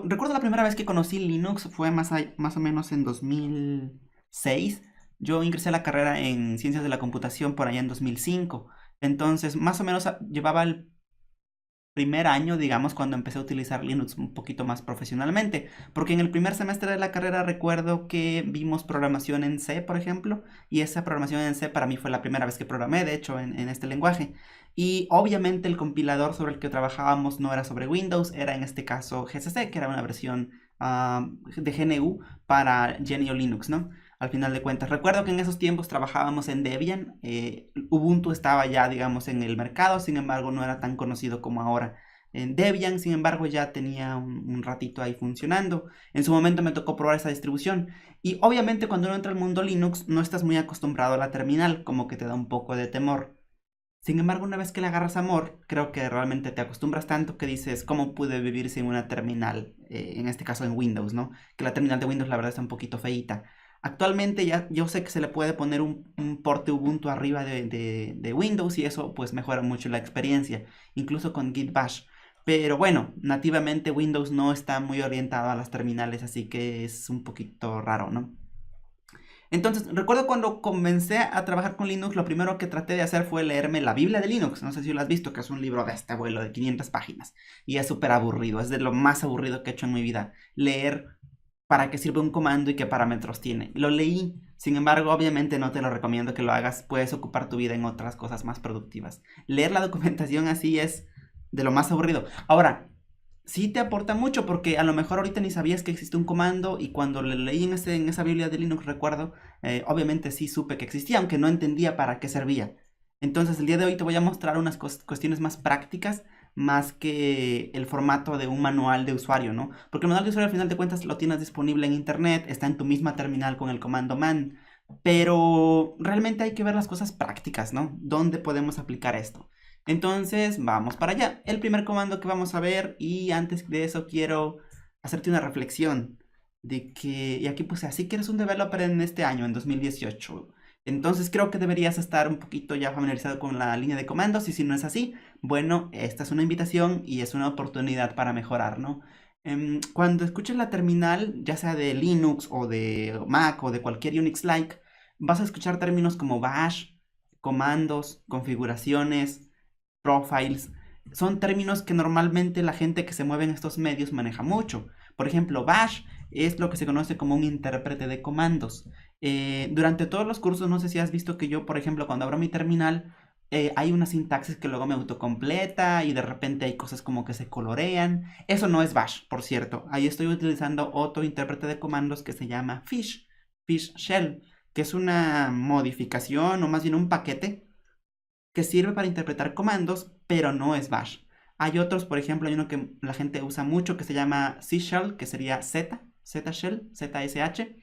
Recuerdo la primera vez que conocí Linux fue más o menos en 2006. Yo ingresé a la carrera en Ciencias de la Computación por allá en 2005. Entonces, más o menos llevaba el primer año, digamos, cuando empecé a utilizar Linux un poquito más profesionalmente. Porque en el primer semestre de la carrera recuerdo que vimos programación en C, por ejemplo, y esa programación en C para mí fue la primera vez que programé, de hecho, en este lenguaje. Y obviamente el compilador sobre el que trabajábamos no era sobre Windows, era en este caso GCC, que era una versión de GNU para GNU Linux, ¿no? Al final de cuentas. Recuerdo que en esos tiempos trabajábamos en Debian, Ubuntu estaba ya, digamos, en el mercado, sin embargo no era tan conocido como ahora. En Debian, sin embargo, ya tenía un ratito ahí funcionando. En su momento me tocó probar esa distribución. Y obviamente cuando uno entra al mundo Linux no estás muy acostumbrado a la terminal, como que te da un poco de temor. Sin embargo, una vez que le agarras amor, creo que realmente te acostumbras tanto que dices, ¿cómo pude vivir sin una terminal? En este caso en Windows, ¿no? Que la terminal de Windows la verdad está un poquito feíta. Actualmente ya yo sé que se le puede poner un porte Ubuntu arriba de Windows y eso pues mejora mucho la experiencia, incluso con Git Bash. Pero bueno, nativamente Windows no está muy orientado a las terminales, así que es un poquito raro, ¿no? Entonces, recuerdo cuando comencé a trabajar con Linux, lo primero que traté de hacer fue leerme la Biblia de Linux. No sé si lo has visto, que es un libro de este vuelo de 500 páginas. Y es súper aburrido, es de lo más aburrido que he hecho en mi vida. Leer para qué sirve un comando y qué parámetros tiene. Lo leí, sin embargo, obviamente no te lo recomiendo que lo hagas. Puedes ocupar tu vida en otras cosas más productivas. Leer la documentación así es de lo más aburrido. Ahora, sí te aporta mucho porque a lo mejor ahorita ni sabías que existe un comando y cuando le leí en esa Biblia de Linux recuerdo, obviamente sí supe que existía, aunque no entendía para qué servía. Entonces el día de hoy te voy a mostrar unas cuestiones más prácticas, más que el formato de un manual de usuario, ¿no? Porque el manual de usuario al final de cuentas lo tienes disponible en internet, está en tu misma terminal con el comando man, pero realmente hay que ver las cosas prácticas, ¿no? ¿Dónde podemos aplicar esto? Entonces, vamos para allá. El primer comando que vamos a ver, y antes de eso quiero hacerte una reflexión de que, y aquí puse, así que eres un developer en este año, en 2018. Entonces creo que deberías estar un poquito ya familiarizado con la línea de comandos y si no es así, bueno, esta es una invitación y es una oportunidad para mejorar, ¿no? Cuando escuches la terminal, ya sea de Linux o de Mac o de cualquier Unix-like, vas a escuchar términos como bash, comandos, configuraciones, profiles, son términos que normalmente la gente que se mueve en estos medios maneja mucho. Por ejemplo, Bash es lo que se conoce como un intérprete de comandos. Durante todos los cursos, no sé si has visto que yo, por ejemplo, cuando abro mi terminal, hay una sintaxis que luego me autocompleta y de repente hay cosas como que se colorean. Eso no es Bash, por cierto. Ahí estoy utilizando otro intérprete de comandos que se llama Fish, Fish Shell, que es una modificación o más bien un paquete que sirve para interpretar comandos, pero no es bash. Hay otros, por ejemplo, hay uno que la gente usa mucho que se llama C Shell, que sería Z Shell, ZSH.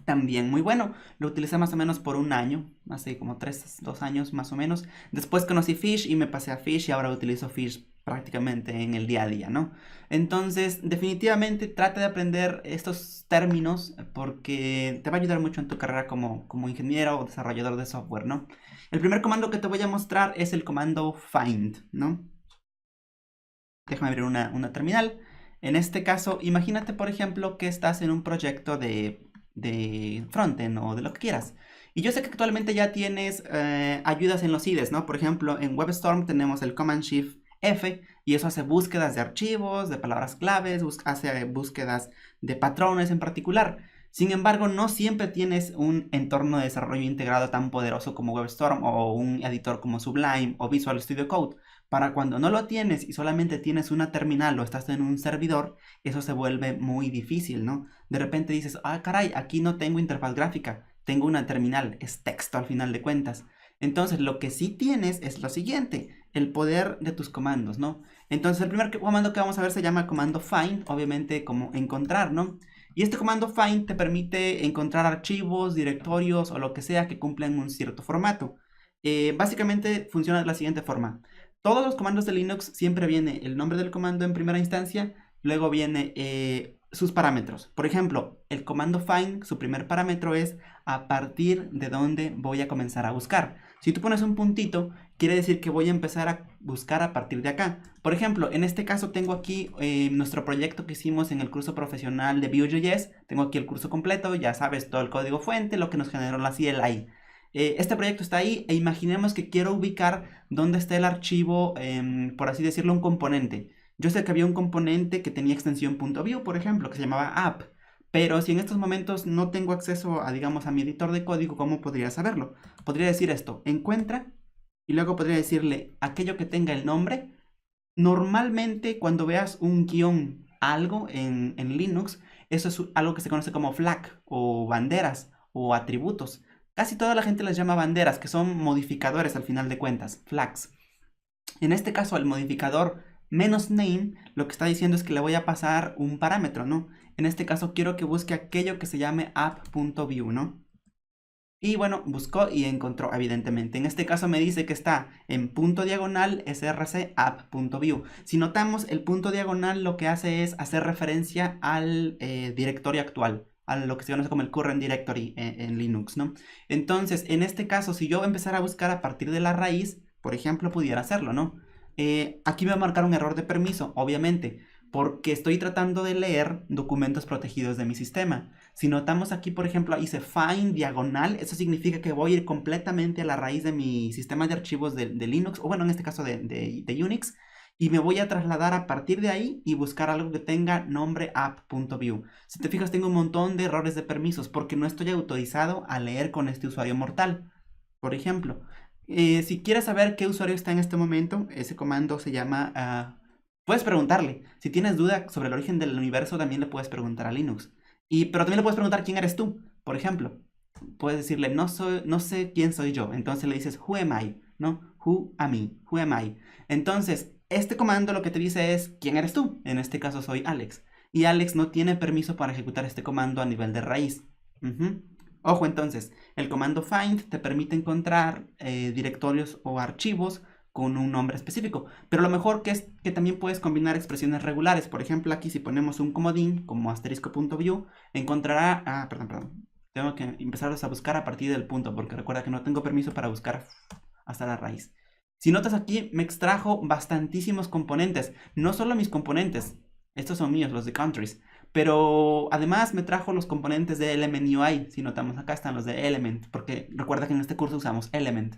También muy bueno. Lo utilicé más o menos por un año, hace como 2 años más o menos. Después conocí Fish y me pasé a Fish y ahora utilizo Fish prácticamente en el día a día, ¿no? Entonces, definitivamente trata de aprender estos términos porque te va a ayudar mucho en tu carrera como ingeniero o desarrollador de software, ¿no? El primer comando que te voy a mostrar es el comando find, ¿no? Déjame abrir una terminal. En este caso, imagínate, por ejemplo, que estás en un proyecto de frontend o de lo que quieras. Y yo sé que actualmente ya tienes ayudas en los IDEs, ¿no? Por ejemplo, en WebStorm tenemos el Command Shift F y eso hace búsquedas de archivos, de palabras claves, hace búsquedas de patrones en particular. Sin embargo, no siempre tienes un entorno de desarrollo integrado tan poderoso como WebStorm o un editor como Sublime o Visual Studio Code. Para cuando no lo tienes y solamente tienes una terminal o estás en un servidor, eso se vuelve muy difícil, ¿no? De repente dices, ah, caray, aquí no tengo interfaz gráfica, tengo una terminal, es texto al final de cuentas. Entonces, lo que sí tienes es lo siguiente, el poder de tus comandos, ¿no? Entonces, el primer comando que vamos a ver se llama comando find, obviamente como encontrar, ¿no? Y este comando find te permite encontrar archivos, directorios o lo que sea que cumplan un cierto formato. Básicamente funciona de la siguiente forma. Todos los comandos de Linux siempre viene el nombre del comando en primera instancia, luego viene sus parámetros. Por ejemplo, el comando find, su primer parámetro es a partir de dónde voy a comenzar a buscar. Si tú pones un puntito, quiere decir que voy a empezar a buscar a partir de acá. Por ejemplo, en este caso tengo aquí nuestro proyecto que hicimos en el curso profesional de Vue.js. Tengo aquí el curso completo, ya sabes, todo el código fuente, lo que nos generó la CLI. Este proyecto está ahí e imaginemos que quiero ubicar dónde está el archivo, por así decirlo, un componente. Yo sé que había un componente que tenía extensión .vue, por ejemplo, que se llamaba app. Pero si en estos momentos no tengo acceso a, digamos, a mi editor de código, ¿cómo podría saberlo? Podría decir esto, encuentra, y luego podría decirle aquello que tenga el nombre. Normalmente cuando veas un guión algo en Linux, eso es algo que se conoce como flag, o banderas, o atributos. Casi toda la gente les llama banderas, que son modificadores al final de cuentas, flags. En este caso, el modificador "-name", lo que está diciendo es que le voy a pasar un parámetro, ¿no? En este caso quiero que busque aquello que se llame app.view, ¿no? Y bueno, buscó y encontró, evidentemente. En este caso me dice que está en punto diagonal src app.view. Si notamos, el punto diagonal lo que hace es hacer referencia al directorio actual, a lo que se conoce como el current directory en Linux, ¿no? Entonces, en este caso, si yo empezara a buscar a partir de la raíz, por ejemplo, pudiera hacerlo, ¿no? Aquí me va a marcar un error de permiso, obviamente, porque estoy tratando de leer documentos protegidos de mi sistema. Si notamos aquí, por ejemplo, hice find diagonal, eso significa que voy a ir completamente a la raíz de mi sistema de archivos de Linux, o bueno, en este caso de Unix, y me voy a trasladar a partir de ahí y buscar algo que tenga nombre app.view. Si te fijas, tengo un montón de errores de permisos porque no estoy autorizado a leer con este usuario mortal. Por ejemplo, si quieres saber qué usuario está en este momento, ese comando se llama... puedes preguntarle. Si tienes duda sobre el origen del universo, también le puedes preguntar a Linux. Pero también le puedes preguntar quién eres tú. Por ejemplo, puedes decirle no sé quién soy yo. Entonces le dices who am I, ¿no? Who am I, who am I. Entonces, este comando lo que te dice es quién eres tú. En este caso soy Alex. Y Alex no tiene permiso para ejecutar este comando a nivel de raíz. Ojo entonces, el comando find te permite encontrar directorios o archivos con un nombre específico. Pero lo mejor que es que también puedes combinar expresiones regulares. Por ejemplo, aquí si ponemos un comodín como asterisco.view, encontrará... perdón. Tengo que empezar a buscar a partir del punto, porque recuerda que no tengo permiso para buscar hasta la raíz. Si notas aquí, me extrajo bastantísimos componentes. No solo mis componentes, estos son míos, los de countries. Pero además me trajo los componentes de Element UI. Si notamos acá están los de Element, porque recuerda que en este curso usamos Element.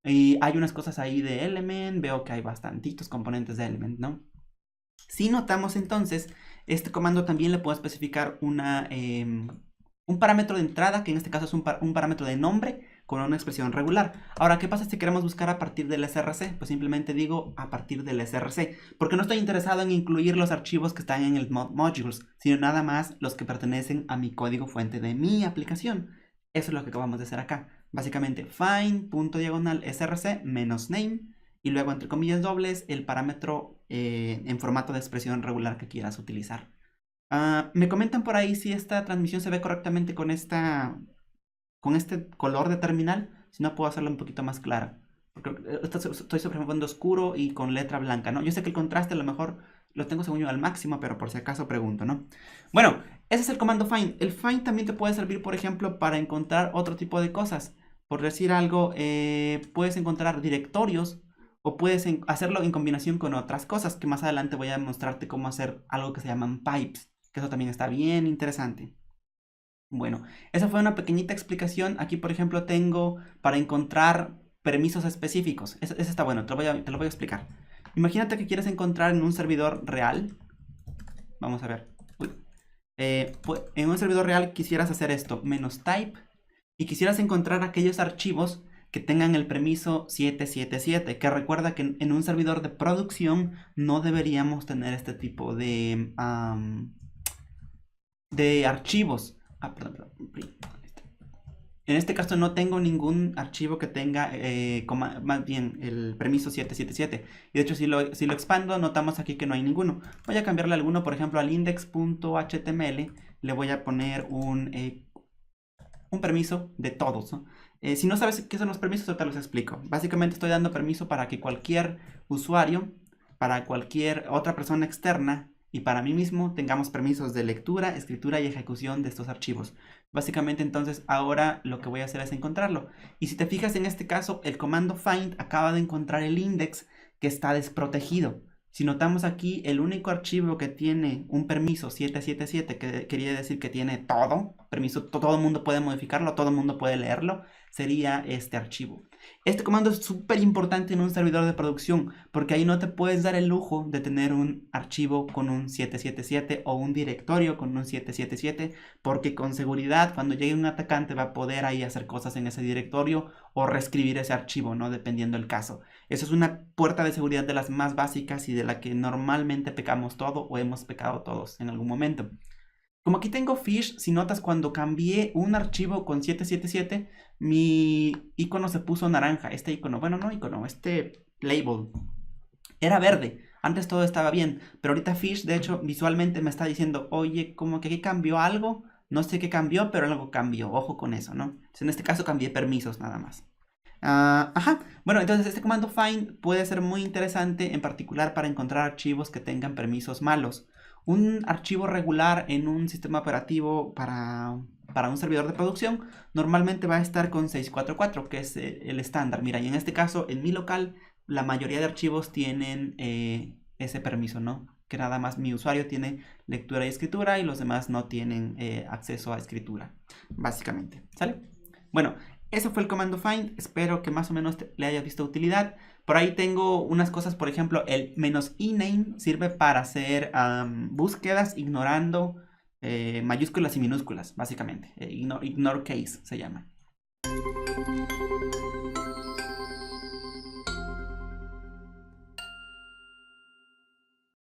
Y hay unas cosas ahí de Element, veo que hay bastantitos componentes de Element, ¿no? Si notamos entonces, este comando también le puedo especificar un parámetro de entrada, que en este caso es un parámetro de nombre con una expresión regular. Ahora, ¿qué pasa si queremos buscar a partir del src? Pues simplemente digo a partir del src, porque no estoy interesado en incluir los archivos que están en el modules, sino nada más los que pertenecen a mi código fuente de mi aplicación. Eso es lo que acabamos de hacer acá. Básicamente, find src -name y luego entre comillas dobles el parámetro en formato de expresión regular que quieras utilizar. Me comentan por ahí si esta transmisión se ve correctamente con este color de terminal. Si no, puedo hacerlo un poquito más clara, porque estoy sobre un fondo oscuro y con letra blanca, ¿no? Yo sé que el contraste a lo mejor lo tengo según yo al máximo, pero por si acaso pregunto, ¿no? Bueno, ese es el comando find. El find también te puede servir, por ejemplo, para encontrar otro tipo de cosas. Por decir algo, puedes encontrar directorios o puedes hacerlo en combinación con otras cosas, que más adelante voy a mostrarte cómo hacer algo que se llaman pipes, que eso también está bien interesante. Bueno, esa fue una pequeñita explicación. Aquí, por ejemplo, tengo para encontrar permisos específicos. Eso está bueno, te lo voy a explicar. Imagínate que quieres encontrar en un servidor real. Vamos a ver. Pues, en un servidor real quisieras hacer esto, -type, y quisieras encontrar aquellos archivos que tengan el permiso 777, que recuerda que en un servidor de producción no deberíamos tener este tipo de archivos. Perdón. En este caso no tengo ningún archivo que tenga más bien el permiso 777. Y de hecho si lo expando, notamos aquí que no hay ninguno. Voy a cambiarle alguno, por ejemplo, al index.html. Le voy a poner un permiso de todos, ¿no? Si no sabes qué son los permisos, yo te los explico. Básicamente estoy dando permiso para que cualquier usuario, para cualquier otra persona externa, y para mí mismo tengamos permisos de lectura, escritura y ejecución de estos archivos. Básicamente entonces ahora lo que voy a hacer es encontrarlo. Y si te fijas en este caso, el comando find acaba de encontrar el index que está desprotegido. Si notamos aquí, el único archivo que tiene un permiso 777, que quería decir que tiene todo, permiso, todo el mundo puede modificarlo, todo el mundo puede leerlo, sería este archivo. Este comando es súper importante en un servidor de producción, porque ahí no te puedes dar el lujo de tener un archivo con un 777 o un directorio con un 777, porque con seguridad cuando llegue un atacante va a poder ahí hacer cosas en ese directorio o reescribir ese archivo, ¿no? Dependiendo del caso. Eso es una puerta de seguridad de las más básicas y de la que normalmente pecamos todo o hemos pecado todos en algún momento. Como aquí tengo Fish, si notas cuando cambié un archivo con 777, mi icono se puso naranja. Este icono, bueno, no icono, este label era verde. Antes todo estaba bien, pero ahorita Fish, de hecho, visualmente me está diciendo, oye, como que aquí cambió algo. No sé qué cambió, pero algo cambió. Ojo con eso, ¿no? Entonces, en este caso cambié permisos nada más. Ajá. Bueno, entonces este comando find puede ser muy interesante, en particular para encontrar archivos que tengan permisos malos. Un archivo regular en un sistema operativo para un servidor de producción normalmente va a estar con 644, que es el estándar. Mira, y en este caso, en mi local, la mayoría de archivos tienen ese permiso, ¿no? Que nada más mi usuario tiene lectura y escritura y los demás no tienen acceso a escritura, básicamente. ¿Sale? Bueno, eso fue el comando find, espero que más o menos le haya visto utilidad. Por ahí tengo unas cosas, por ejemplo, el "-ename" sirve para hacer búsquedas ignorando mayúsculas y minúsculas, básicamente. Ignore case se llama.